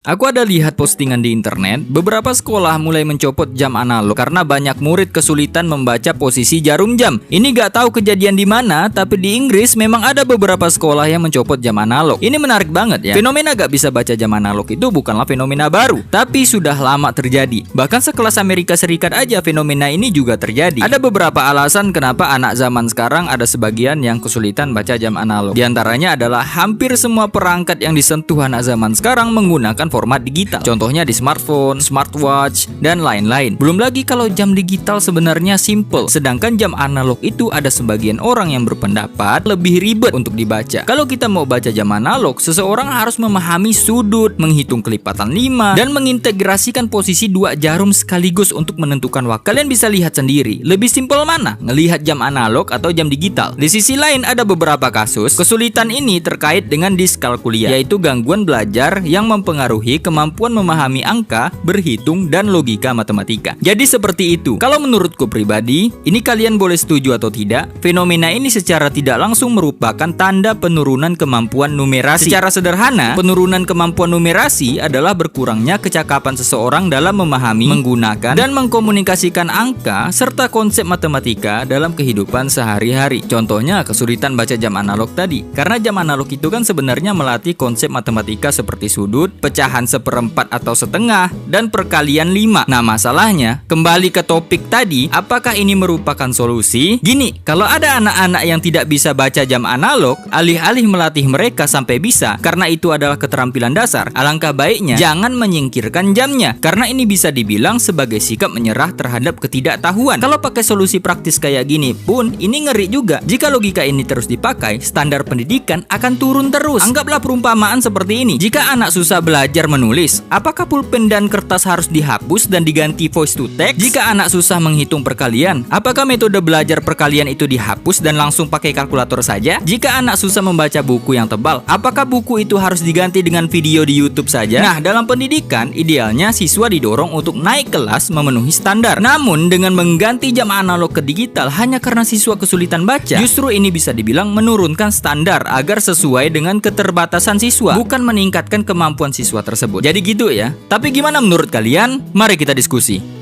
Aku ada lihat postingan di internet, beberapa sekolah mulai mencopot jam analog karena banyak murid kesulitan membaca posisi jarum jam. Ini gak tahu kejadian di mana, tapi di Inggris memang ada beberapa sekolah yang mencopot jam analog. Ini menarik banget ya. Fenomena gak bisa baca jam analog itu bukanlah fenomena baru, tapi sudah lama terjadi. Bahkan sekelas Amerika Serikat aja fenomena ini juga terjadi. Ada beberapa alasan kenapa anak zaman sekarang ada sebagian yang kesulitan baca jam analog. Di antaranya adalah hampir semua perangkat yang disentuh anak zaman sekarang menggunakan format digital. Contohnya di smartphone, smartwatch, dan lain-lain. Belum lagi kalau jam digital sebenarnya simple, sedangkan jam analog itu ada sebagian orang yang berpendapat lebih ribet untuk dibaca. Kalau kita mau baca jam analog, seseorang harus memahami sudut, menghitung kelipatan 5, dan mengintegrasikan posisi dua jarum sekaligus untuk menentukan waktu. Kalian bisa lihat sendiri, lebih simple mana? Ngelihat jam analog atau jam digital? Di sisi lain ada beberapa kasus, kesulitan ini terkait dengan diskalkulia, yaitu gangguan belajar yang mempengaruhi kemampuan memahami angka, berhitung, dan logika matematika. Jadi seperti itu. Kalau menurutku pribadi, ini kalian boleh setuju atau tidak, fenomena ini secara tidak langsung merupakan tanda penurunan kemampuan numerasi. Secara sederhana, penurunan kemampuan numerasi adalah berkurangnya kecakapan seseorang dalam memahami, menggunakan, dan mengkomunikasikan angka serta konsep matematika dalam kehidupan sehari-hari. Contohnya kesulitan baca jam analog tadi. Karena jam analog itu kan sebenarnya melatih konsep matematika seperti sudut, pecahan seperempat atau setengah, dan perkalian 5. Nah masalahnya, kembali ke topik tadi, apakah ini merupakan solusi? Gini, kalau ada anak-anak yang tidak bisa baca jam analog, alih-alih melatih mereka sampai bisa, karena itu adalah keterampilan dasar, alangkah baiknya jangan menyingkirkan jamnya, karena ini bisa dibilang sebagai sikap menyerah terhadap ketidaktahuan. Kalau pakai solusi praktis kayak gini pun, ini ngeri juga. Jika logika ini terus dipakai, standar pendidikan akan turun terus. Anggaplah perumpamaan seperti ini. Jika anak susah belajar menulis, apakah pulpen dan kertas harus dihapus dan diganti voice to text? Jika anak susah menghitung perkalian, apakah metode belajar perkalian itu dihapus dan langsung pakai kalkulator saja? Jika anak susah membaca buku yang tebal, apakah buku itu harus diganti dengan video di YouTube saja? Nah, dalam pendidikan, idealnya siswa didorong untuk naik kelas memenuhi standar. Namun, dengan mengganti jam analog ke digital hanya karena siswa kesulitan baca, justru ini bisa dibilang menurunkan standar agar sesuai dengan keterbatasan siswa, bukan meningkatkan kemampuan siswa tersebut. Jadi gitu ya. Tapi gimana menurut kalian? Mari kita diskusi.